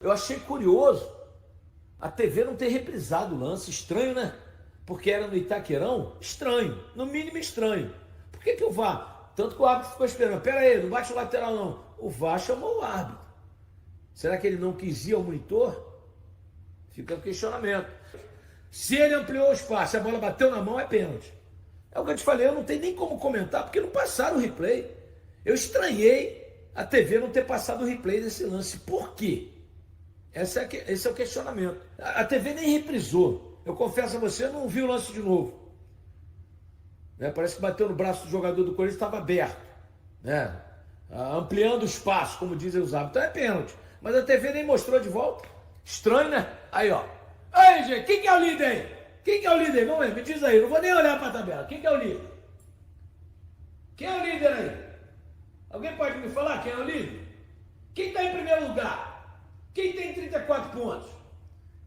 Eu achei curioso a TV não ter reprisado o lance. Estranho, né? Porque era no Itaquerão. Estranho. No mínimo estranho. Por que o VAR? Tanto que o árbitro ficou esperando. Pera aí, não bate o lateral não. O VAR chamou o árbitro. Será que ele não quis ir ao monitor? Fica o questionamento. Se ele ampliou o espaço, a bola bateu na mão, é pênalti. É o que eu te falei, eu não tenho nem como comentar, porque não passaram o replay. Eu estranhei a TV não ter passado o replay desse lance. Por quê? Esse é o questionamento. A TV nem reprisou. Eu confesso a você, eu não vi o lance de novo. Parece que bateu no braço do jogador do Corinthians, estava aberto. Ampliando o espaço, como dizem os árbitros. Então é pênalti. Mas a TV nem mostrou de volta. Estranho, né? Aí, ó. Aí, gente, quem que é o líder aí? Quem que é o líder? Vamos ver, me diz aí. Não vou nem olhar para a tabela. Quem que é o líder? Quem é o líder aí? Alguém pode me falar quem é o líder? Quem está em primeiro lugar? Quem tem 34 pontos?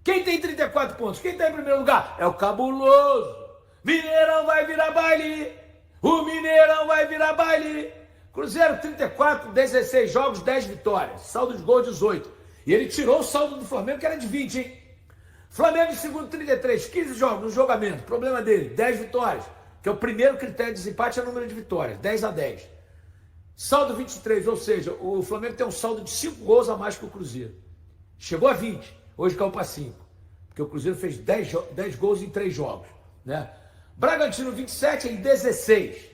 Quem tem 34 pontos? Quem está em primeiro lugar? É o Cabuloso. Mineirão vai virar baile. O Mineirão vai virar baile. Cruzeiro 34, 16 jogos, 10 vitórias. Saldo de gol 18. E ele tirou o saldo do Flamengo, que era de 20, hein? Flamengo em segundo 33, 15 jogos no jogamento. Problema dele, 10 vitórias. Que é o primeiro critério de desempate, é o número de vitórias. 10-10. Saldo 23, ou seja, o Flamengo tem um saldo de 5 gols a mais que o Cruzeiro. Chegou a 20, hoje caiu para 5. Porque o Cruzeiro fez 10 gols em 3 jogos. Bragantino 27 em 16.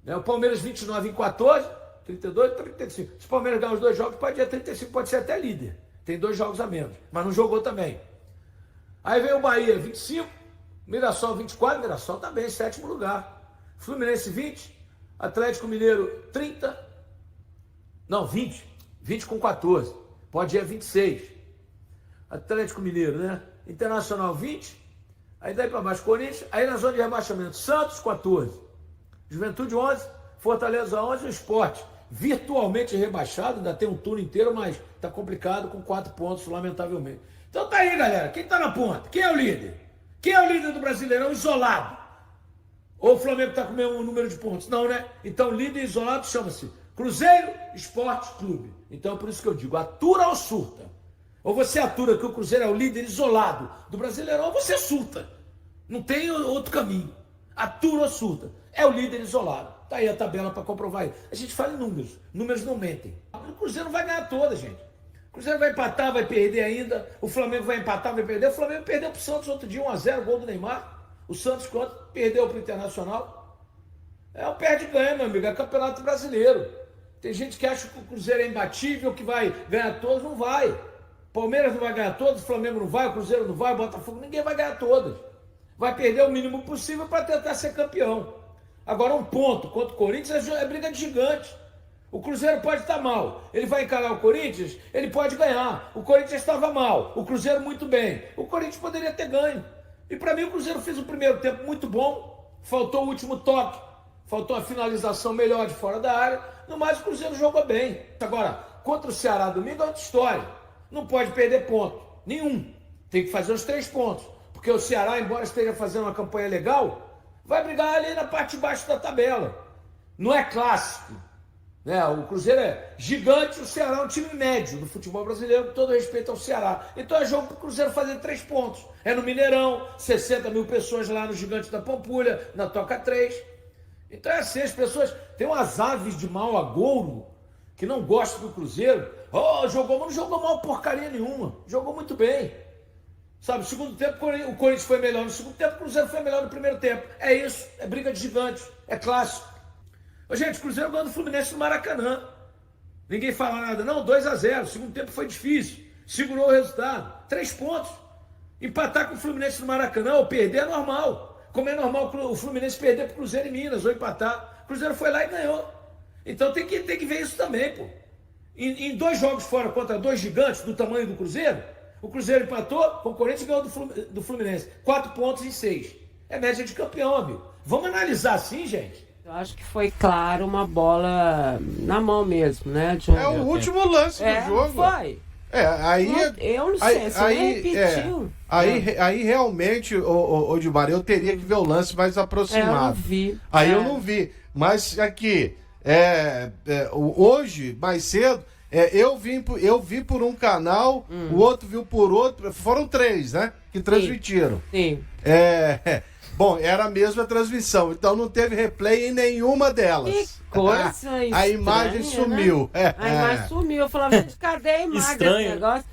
O Palmeiras 29 em 14, 32, 35. Se o Palmeiras ganhar os 2 jogos, pode ir a 35, pode ser até líder. Tem 2 jogos a menos, mas não jogou também. Aí vem o Bahia 25, Mirassol 24, Mirassol também em 7º lugar. Fluminense 20, Atlético Mineiro 30, não, 20 com 14, pode ir a 26. Atlético Mineiro, Internacional 20, aí daí para baixo Corinthians, aí na zona de rebaixamento Santos 14, Juventude 11, Fortaleza 11 e o Sport virtualmente rebaixado, ainda tem um turno inteiro, mas tá complicado com 4 pontos, lamentavelmente. Então tá aí, galera, quem tá na ponta? Quem é o líder? Quem é o líder do Brasileirão isolado? Ou o Flamengo tá com o mesmo número de pontos? Não, né? Então líder isolado chama-se Cruzeiro Esporte Clube. Então é por isso que eu digo, atura ou surta? Ou você atura que o Cruzeiro é o líder isolado do Brasileirão, ou você surta. Não tem outro caminho. Atura ou surta? É o líder isolado. Tá aí a tabela para comprovar isso. A gente fala em números. Números não mentem. O Cruzeiro não vai ganhar toda, gente. O Cruzeiro vai empatar, vai perder ainda. O Flamengo vai empatar, vai perder. O Flamengo perdeu pro Santos outro dia, 1-0, gol do Neymar. O Santos perdeu pro Internacional. É um perde-ganha, meu amigo. É campeonato brasileiro. Tem gente que acha que o Cruzeiro é imbatível, que vai ganhar todas. Não vai. Palmeiras não vai ganhar todas, o Flamengo não vai, o Cruzeiro não vai, o Botafogo. Ninguém vai ganhar todas. Vai perder o mínimo possível para tentar ser campeão. Agora, um ponto contra o Corinthians é briga de gigante. O Cruzeiro pode estar mal. Ele vai encarar o Corinthians, ele pode ganhar. O Corinthians estava mal, o Cruzeiro muito bem. O Corinthians poderia ter ganho. E para mim o Cruzeiro fez o primeiro tempo muito bom. Faltou o último toque. Faltou a finalização melhor de fora da área. No mais, o Cruzeiro jogou bem. Agora, contra o Ceará domingo é outra história. Não pode perder ponto. Nenhum. Tem que fazer os 3 pontos. Porque o Ceará, embora esteja fazendo uma campanha legal, vai brigar ali na parte de baixo da tabela. Não é clássico. O Cruzeiro é gigante, o Ceará é um time médio do futebol brasileiro, com todo respeito ao Ceará. Então é jogo para o Cruzeiro fazer 3 pontos. É no Mineirão, 60 mil pessoas lá no Gigante da Pampulha, na Toca 3. Então é assim, as pessoas... Tem umas aves de mau agouro que não gostam do Cruzeiro. Jogou, mas não jogou mal porcaria nenhuma. Jogou muito bem. Sabe, no segundo tempo o Corinthians foi melhor, no segundo tempo o Cruzeiro foi melhor no primeiro tempo. É isso, é briga de gigantes, é clássico. Gente, o Cruzeiro ganhou do Fluminense no Maracanã. Ninguém fala nada, não, 2-0, o segundo tempo foi difícil, segurou o resultado, 3 pontos. Empatar com o Fluminense no Maracanã ou perder é normal. Como é normal o Fluminense perder para o Cruzeiro em Minas ou empatar. O Cruzeiro foi lá e ganhou. Então tem que ver isso também, pô. Em 2 jogos fora contra 2 gigantes do tamanho do Cruzeiro, o Cruzeiro empatou, com o Corinthians ganhou do Fluminense. 4 pontos em 6. É média de campeão, amigo. Vamos analisar assim, gente? Eu acho que foi, claro, uma bola na mão mesmo, né, John? É o último lance do jogo. Foi. Eu não sei, você repetiu. Aí realmente, o Edmar, eu teria que ver o lance mais aproximado. Eu não vi. Aí eu não vi. Mas aqui, hoje, mais cedo, Eu vi por um canal, o outro viu por outro. Foram 3, né? Que transmitiram. Sim. Bom, era a mesma transmissão, então não teve replay em nenhuma delas. Que coisa estranha, a imagem sumiu. Né? A imagem sumiu. Eu falava, gente, cadê a imagem desse negócio?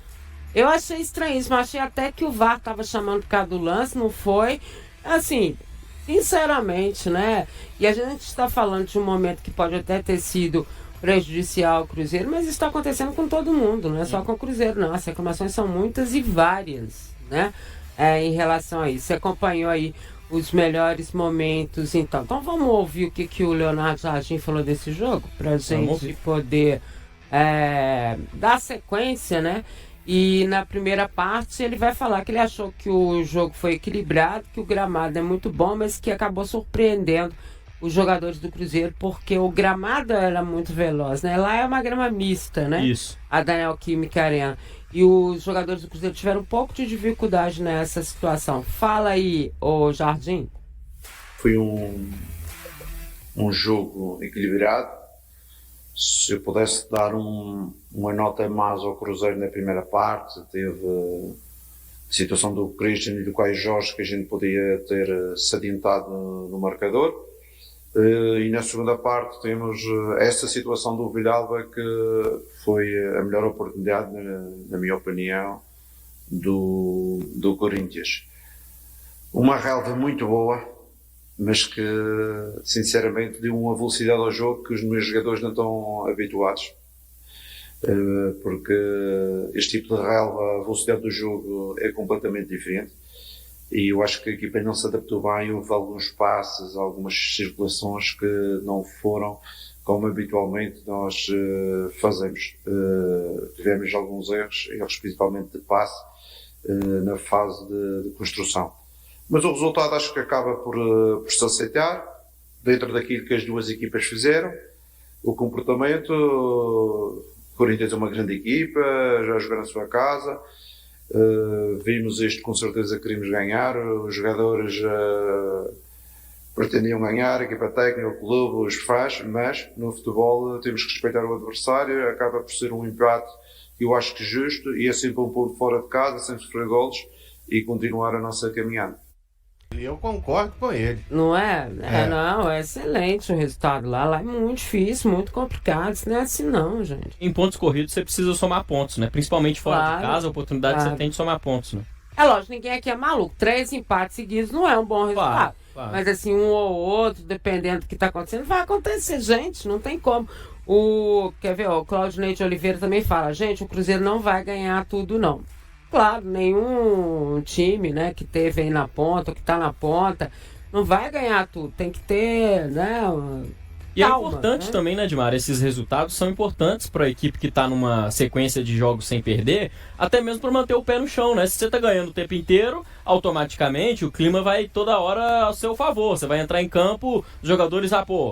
Eu achei estranhíssimo. Achei até que o VAR estava chamando por causa do lance, não foi. Assim, sinceramente, né? E a gente está falando de um momento que pode até ter sido prejudicial ao Cruzeiro, mas isso está acontecendo com todo mundo, não é só com o Cruzeiro, não. As reclamações são muitas e várias, né? Em relação a isso. Você acompanhou aí os melhores momentos, então. Então vamos ouvir o que o Leonardo Jardim falou desse jogo, pra gente poder dar sequência, né? E na primeira parte ele vai falar que ele achou que o jogo foi equilibrado, que o gramado é muito bom, mas que acabou surpreendendo os jogadores do Cruzeiro, porque o gramado era muito veloz, né? Lá é uma grama mista, né? Isso. A Daniel Química Arena. E os jogadores do Cruzeiro tiveram um pouco de dificuldade nessa situação. Fala aí, ô Jardim. Foi um jogo equilibrado. Se eu pudesse dar uma nota mais ao Cruzeiro na primeira parte, teve a situação do Christian e do Caio Jorge, que a gente podia ter se adiantado no marcador. E na segunda parte temos essa situação do Villalba, que foi a melhor oportunidade, na minha opinião, do Corinthians. Uma relva muito boa, mas que sinceramente deu uma velocidade ao jogo que os meus jogadores não estão habituados. Porque este tipo de relva, a velocidade do jogo é completamente diferente. E eu acho que a equipa não se adaptou bem, houve alguns passes, algumas circulações que não foram como habitualmente nós fazemos. Tivemos alguns erros principalmente de passe, na fase de construção. Mas o resultado acho que acaba por se aceitar, dentro daquilo que as duas equipas fizeram. O comportamento, o Corinthians é uma grande equipa, já jogou na sua casa. Vimos isto, com certeza queríamos ganhar, os jogadores pretendiam ganhar, a equipa técnica, o clube, os fãs, mas no futebol temos que respeitar o adversário, acaba por ser um empate que eu acho que justo, e é sempre um ponto fora de casa, sem sofrer golos, e continuar a nossa caminhada. E eu concordo com ele. Não é? Não, é excelente o resultado lá. Lá é muito difícil, muito complicado. Isso não é assim não, gente. Em pontos corridos você precisa somar pontos, né? Principalmente fora de casa, a oportunidade que você tem de somar pontos, né? É lógico, ninguém aqui é maluco. 3 empates seguidos não é um bom resultado. Claro. Mas assim, um ou outro, dependendo do que está acontecendo, vai acontecer, gente. Não tem como. Quer ver, o Claudinei de Oliveira também fala, gente, o Cruzeiro não vai ganhar tudo, não. Claro, nenhum time, né, que teve aí na ponta, ou que está na ponta, não vai ganhar tudo. Tem que ter, né, E calma, é importante, né? também, né, Edmar? Esses resultados são importantes para a equipe que está numa sequência de jogos sem perder, até mesmo para manter o pé no chão, né? Se você está ganhando o tempo inteiro, automaticamente o clima vai toda hora ao seu favor. Você vai entrar em campo, os jogadores,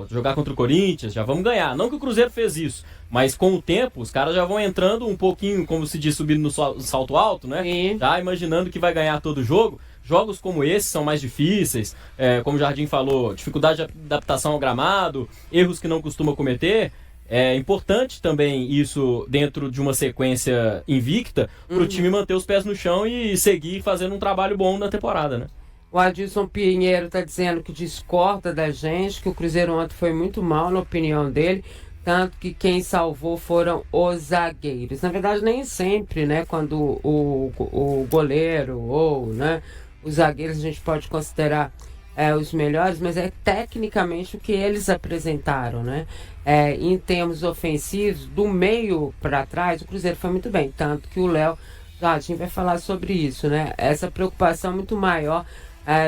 jogar contra o Corinthians, já vamos ganhar. Não que o Cruzeiro fez isso, mas com o tempo os caras já vão entrando um pouquinho, como se diz, subindo no salto alto, né? Sim. Já imaginando que vai ganhar todo jogo. Jogos como esses são mais difíceis, como o Jardim falou, dificuldade de adaptação ao gramado, erros que não costuma cometer. É importante também isso dentro de uma sequência invicta para o time manter os pés no chão e seguir fazendo um trabalho bom na temporada, né? O Adilson Pinheiro está dizendo que discorda da gente, que o Cruzeiro ontem foi muito mal, na opinião dele, tanto que quem salvou foram os zagueiros. Na verdade, nem sempre, né, quando o goleiro ou, né, os zagueiros a gente pode considerar os melhores, mas é tecnicamente o que eles apresentaram, né? Em termos ofensivos, do meio para trás, o Cruzeiro foi muito bem, tanto que o Léo Jardim vai falar sobre isso, né? Essa preocupação muito maior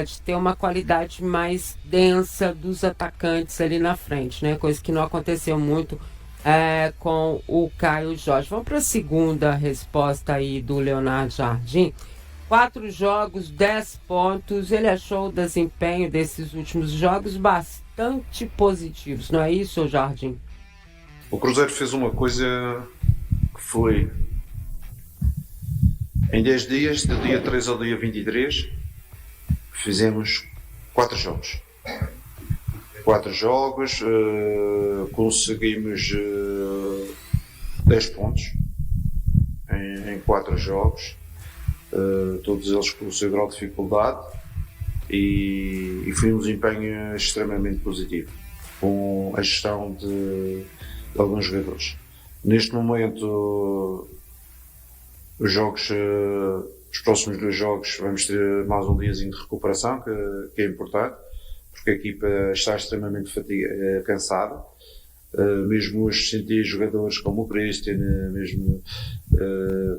de ter uma qualidade mais densa dos atacantes ali na frente, né? Coisa que não aconteceu muito com o Caio Jorge. Vamos para a segunda resposta aí do Leonardo Jardim. 4 jogos, 10 pontos. Ele achou o desempenho desses últimos jogos bastante positivos, não é isso, Jardim? O Cruzeiro fez uma coisa que foi em 10 dias, do dia 3 ao dia 23, fizemos 4 jogos. 4 jogos, conseguimos 10 pontos em 4 jogos, todos eles com o seu grau de dificuldade, e foi um desempenho extremamente positivo, com a gestão de alguns jogadores. Neste momento, os próximos 2 jogos vamos ter mais um diazinho de recuperação, que é importante, porque a equipa está extremamente cansada. Mesmo hoje senti jogadores como o Christian, mesmo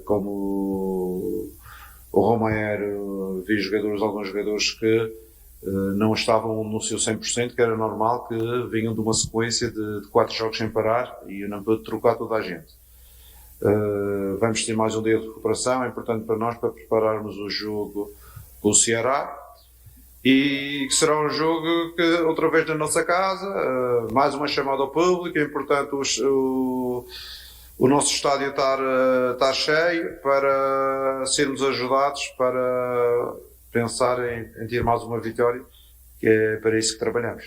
como o Romero, vi alguns jogadores que não estavam no seu 100%, que era normal, que vinham de uma sequência de 4 jogos sem parar, e eu não pude trocar toda a gente. Vamos ter mais um dia de recuperação, é importante para nós, para prepararmos o jogo com o Ceará, e que será um jogo que, outra vez na nossa casa, mais uma chamada ao público. É importante o nosso estádio estar cheio, para sermos ajudados, para pensar em ter mais uma vitória, que é para isso que trabalhamos.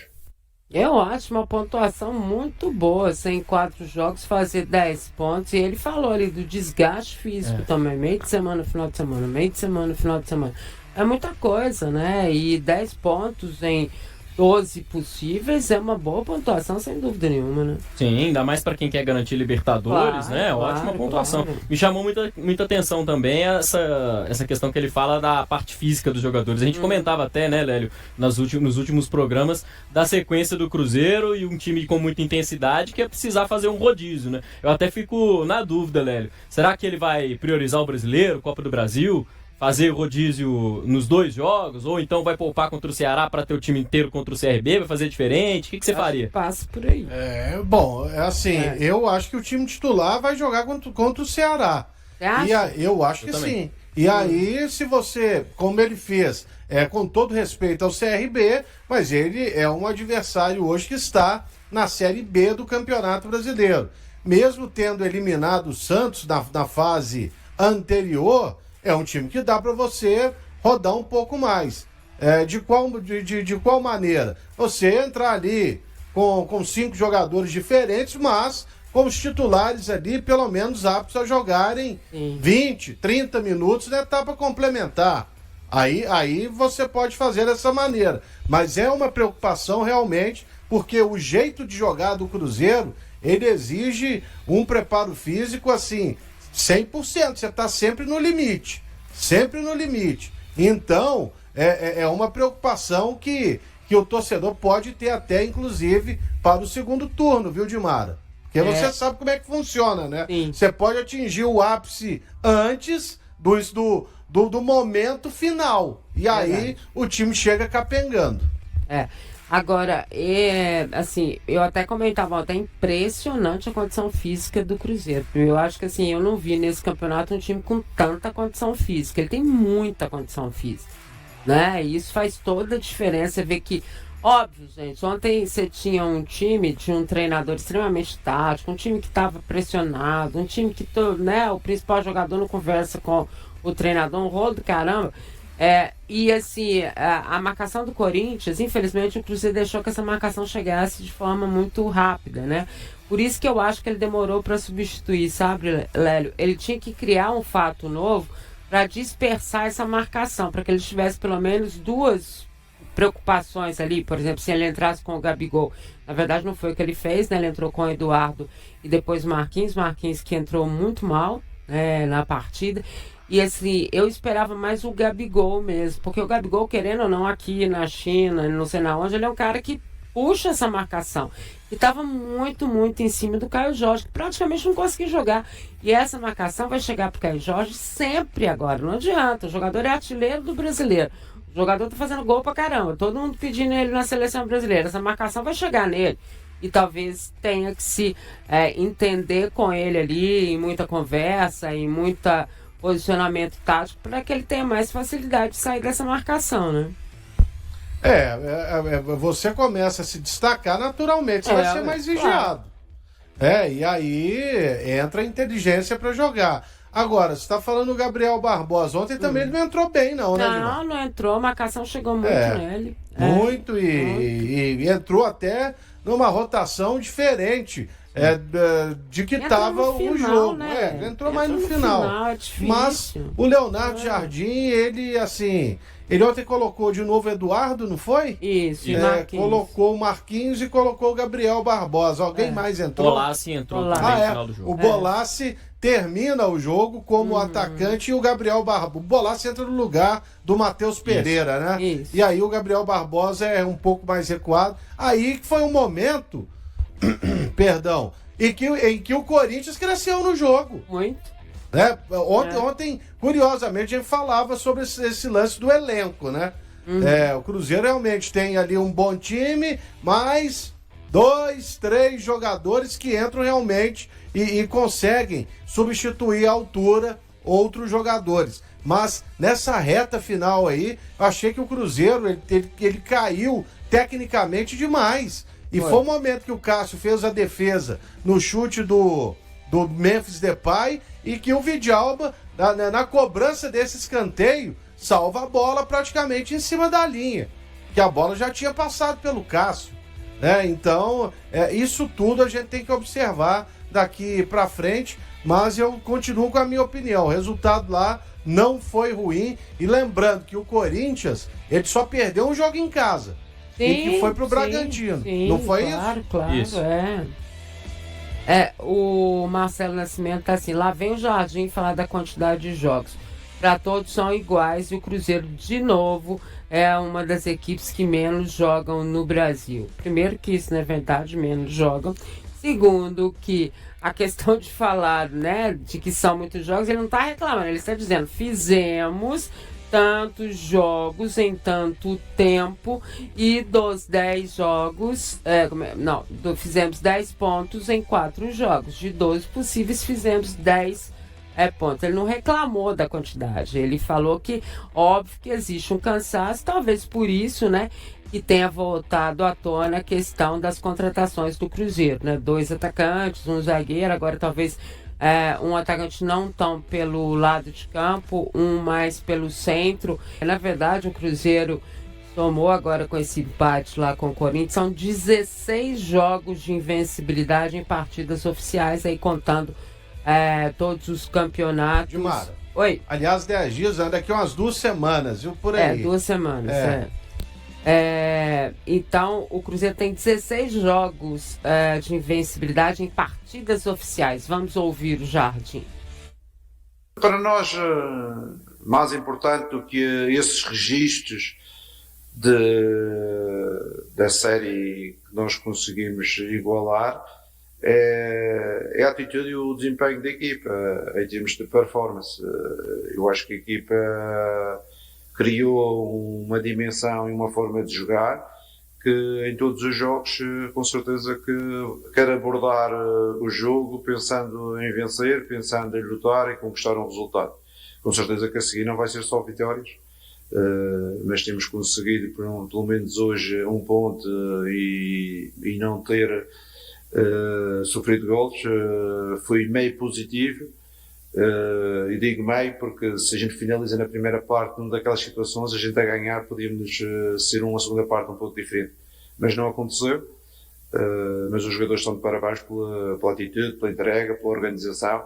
Eu acho uma pontuação muito boa, em 4 jogos fazer 10 pontos. E ele falou ali do desgaste físico também, meio de semana, final de semana, meio de semana, final de semana. É muita coisa, né? E 10 pontos em 12 possíveis é uma boa pontuação, sem dúvida nenhuma, né? Sim, ainda mais para quem quer garantir Libertadores, Claro, né? claro, Ótima pontuação. claro. Me chamou muita atenção também essa questão que ele fala da parte física dos jogadores. A gente comentava até, né, Lélio, nos últimos programas, da sequência do Cruzeiro e um time com muita intensidade que ia precisar fazer um rodízio, né? Eu até fico na dúvida, Lélio. Será que ele vai priorizar o Brasileiro, Copa do Brasil? Fazer rodízio nos 2 jogos, ou então vai poupar contra o Ceará para ter o time inteiro contra o CRB, vai fazer diferente? O que você faria? Passa por aí. Bom, eu acho que o time titular vai jogar contra o Ceará. Você acha? Eu acho que também. sim. E aí, se você, como ele fez, com todo respeito ao CRB, mas ele é um adversário hoje que está na Série B do Campeonato Brasileiro. Mesmo tendo eliminado o Santos na fase anterior, é um time que dá para você rodar um pouco mais. De qual maneira? Você entrar ali com 5 jogadores diferentes, mas com os titulares ali, pelo menos aptos a jogarem 20, 30 minutos na etapa complementar. Aí você pode fazer dessa maneira. Mas é uma preocupação realmente, porque o jeito de jogar do Cruzeiro, ele exige um preparo físico assim, 100%, você está sempre no limite. Sempre no limite. Então, é uma preocupação que o torcedor pode ter até, inclusive, para o segundo turno, viu, Dimara? Porque você sabe como é que funciona, né? Sim. Você pode atingir o ápice antes do momento final. E aí o time chega capengando. Agora, assim, eu até comentava, até impressionante a condição física do Cruzeiro. Eu acho que, assim, eu não vi nesse campeonato um time com tanta condição física. Ele tem muita condição física, né? E isso faz toda a diferença. Você vê que, óbvio, gente, ontem você tinha um treinador extremamente tático, um time que estava pressionado, um time que, né, o principal jogador não conversa com o treinador, um rolo do caramba. E assim, a marcação do Corinthians, infelizmente o Cruzeiro deixou que essa marcação chegasse de forma muito rápida, né? Por isso que eu acho que ele demorou para substituir, sabe, Lélio? Ele tinha que criar um fato novo para dispersar essa marcação, para que ele tivesse pelo menos 2 preocupações ali. Por exemplo, se ele entrasse com o Gabigol, na verdade não foi o que ele fez, né? Ele entrou com o Eduardo e depois Marquinhos que entrou muito mal, na partida. E assim, eu esperava mais o Gabigol mesmo, porque o Gabigol, querendo ou não, aqui na China, não sei na onde, ele é um cara que puxa essa marcação. E estava muito, muito em cima do Caio Jorge, que praticamente não conseguia jogar. E essa marcação vai chegar para o Caio Jorge sempre agora, não adianta. O jogador é artilheiro do Brasileiro. O jogador tá fazendo gol pra caramba, todo mundo pedindo ele na seleção brasileira. Essa marcação vai chegar nele. E talvez tenha que se entender com ele ali, em muita conversa, em muita posicionamento tático, para que ele tenha mais facilidade de sair dessa marcação, né? Você começa a se destacar naturalmente, você vai ser mais vigiado. E aí entra a inteligência para jogar. Agora, você está falando do Gabriel Barbosa. Ontem também ele não entrou bem, não, né, Dilma? Não entrou, a marcação chegou muito nele. Muito, e entrou até numa rotação diferente. de que Entra estava no o final, jogo. né? Entrou mais no Entra final. é difícil. Mas o Leonardo Jardim, ele assim, ele ontem colocou de novo o Eduardo, não foi? Isso, e É, Marquinhos. colocou o Marquinhos e colocou o Gabriel Barbosa. Alguém mais entrou? Bolassi entrou Bolassi. também no Ah, final do jogo. O Bolassi termina o jogo como atacante e o Gabriel Barbosa. O Bolassi entra no lugar do Matheus Pereira, né? Isso. E aí o Gabriel Barbosa é um pouco mais recuado. Aí que foi um momento, perdão, em que o Corinthians cresceu no jogo. Muito. Né? Ontem, curiosamente, a gente falava sobre esse lance do elenco, né? O Cruzeiro realmente tem ali um bom time, mas 2, 3 jogadores que entram realmente e conseguem substituir à altura outros jogadores. Mas nessa reta final aí, eu achei que o Cruzeiro ele caiu tecnicamente demais. E foi o momento que o Cássio fez a defesa no chute do Memphis Depay e que o Vidalba, na cobrança desse escanteio, salva a bola praticamente em cima da linha. Que a bola já tinha passado pelo Cássio. Né? Então, isso tudo a gente tem que observar daqui pra frente, mas eu continuo com a minha opinião. O resultado lá não foi ruim. E lembrando que o Corinthians, ele só perdeu um jogo em casa. E que foi pro Bragantino. Sim, não foi claro, isso? Claro, Isso. O Marcelo Nascimento tá assim, lá vem o Jardim falar da quantidade de jogos. Para todos são iguais e o Cruzeiro, de novo, é uma das equipes que menos jogam no Brasil. Primeiro que isso não é verdade, menos jogam. Segundo que a questão de falar, né, de que são muitos jogos, ele não está reclamando, ele está dizendo, fizemos tantos jogos em tanto tempo e dos 10 jogos, fizemos 10 pontos em 4 jogos. De 12 possíveis, fizemos 10 pontos. Ele não reclamou da quantidade, ele falou que, óbvio que existe um cansaço, talvez por isso, né, que tenha voltado à tona a questão das contratações do Cruzeiro, né, 2 atacantes, um zagueiro, agora talvez um atacante não tão pelo lado de campo, um mais pelo centro. Na verdade, o Cruzeiro tomou agora com esse empate lá com o Corinthians, são 16 jogos de invencibilidade em partidas oficiais, aí contando todos os campeonatos. Dimara. Oi. Aliás, 10 dias, daqui umas 2 semanas, viu? Por aí. 2 semanas, então, o Cruzeiro tem 16 jogos de invencibilidade em partidas oficiais. Vamos ouvir o Jardim. Para nós, mais importante do que esses registros da série que nós conseguimos igualar é a atitude e o desempenho da equipa em termos de performance. Eu acho que a equipa criou uma dimensão e uma forma de jogar que em todos os jogos, com certeza que quer abordar o jogo pensando em vencer, pensando em lutar e conquistar um resultado. Com certeza que a seguir não vai ser só vitórias, mas temos conseguido pelo menos hoje um ponto e não ter sofrido golos. Foi meio positivo. E digo meio porque se a gente finaliza na primeira parte numa daquelas situações, a gente a ganhar podíamos ser uma segunda parte um pouco diferente, mas não aconteceu. Mas os jogadores estão de parabéns pela atitude, pela entrega, pela organização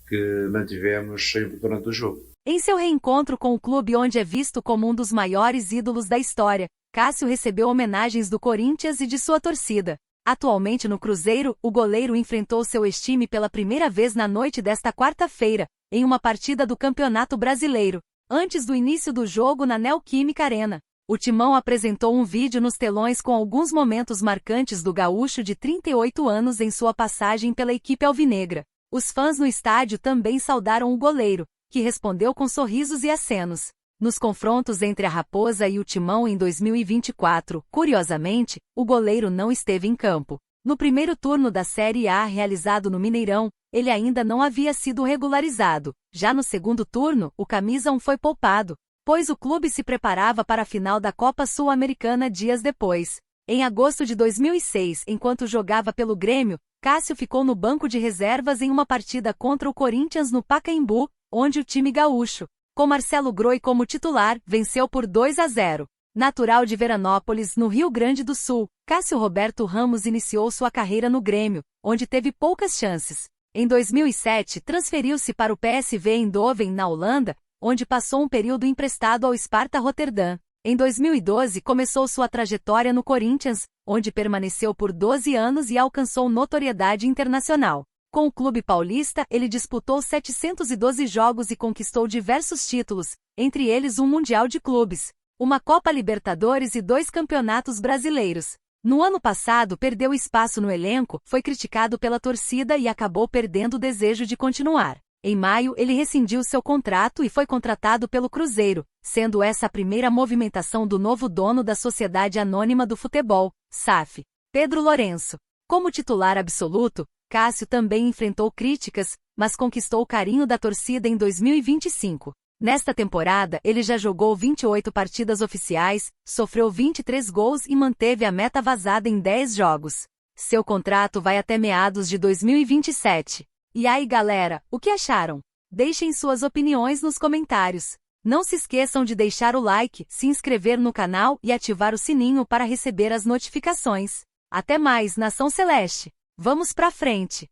que mantivemos sempre durante o jogo. Em seu reencontro com o clube onde é visto como um dos maiores ídolos da história, Cássio recebeu homenagens do Corinthians e de sua torcida. Atualmente no Cruzeiro, o goleiro enfrentou seu ex-time pela primeira vez na noite desta quarta-feira, em uma partida do Campeonato Brasileiro, antes do início do jogo na Neoquímica Arena. O Timão apresentou um vídeo nos telões com alguns momentos marcantes do gaúcho de 38 anos em sua passagem pela equipe alvinegra. Os fãs no estádio também saudaram o goleiro, que respondeu com sorrisos e acenos. Nos confrontos entre a Raposa e o Timão em 2024, curiosamente, o goleiro não esteve em campo. No primeiro turno da Série A realizado no Mineirão, ele ainda não havia sido regularizado. Já no segundo turno, o camisa 1 foi poupado, pois o clube se preparava para a final da Copa Sul-Americana dias depois. Em agosto de 2006, enquanto jogava pelo Grêmio, Cássio ficou no banco de reservas em uma partida contra o Corinthians no Pacaembu, onde o time gaúcho, com Marcelo Groi como titular, venceu por 2-0. Natural de Veranópolis, no Rio Grande do Sul, Cássio Roberto Ramos iniciou sua carreira no Grêmio, onde teve poucas chances. Em 2007, transferiu-se para o PSV Eindhoven, na Holanda, onde passou um período emprestado ao Sparta Rotterdam. Em 2012, começou sua trajetória no Corinthians, onde permaneceu por 12 anos e alcançou notoriedade internacional. Com o clube paulista, ele disputou 712 jogos e conquistou diversos títulos, entre eles um Mundial de Clubes, uma Copa Libertadores e 2 campeonatos brasileiros. No ano passado, perdeu espaço no elenco, foi criticado pela torcida e acabou perdendo o desejo de continuar. Em maio, ele rescindiu seu contrato e foi contratado pelo Cruzeiro, sendo essa a primeira movimentação do novo dono da Sociedade Anônima do Futebol, SAF, Pedro Lourenço. Como titular absoluto, Cássio também enfrentou críticas, mas conquistou o carinho da torcida em 2025. Nesta temporada, ele já jogou 28 partidas oficiais, sofreu 23 gols e manteve a meta vazada em 10 jogos. Seu contrato vai até meados de 2027. E aí, galera, o que acharam? Deixem suas opiniões nos comentários. Não se esqueçam de deixar o like, se inscrever no canal e ativar o sininho para receber as notificações. Até mais, Nação Celeste! Vamos pra frente!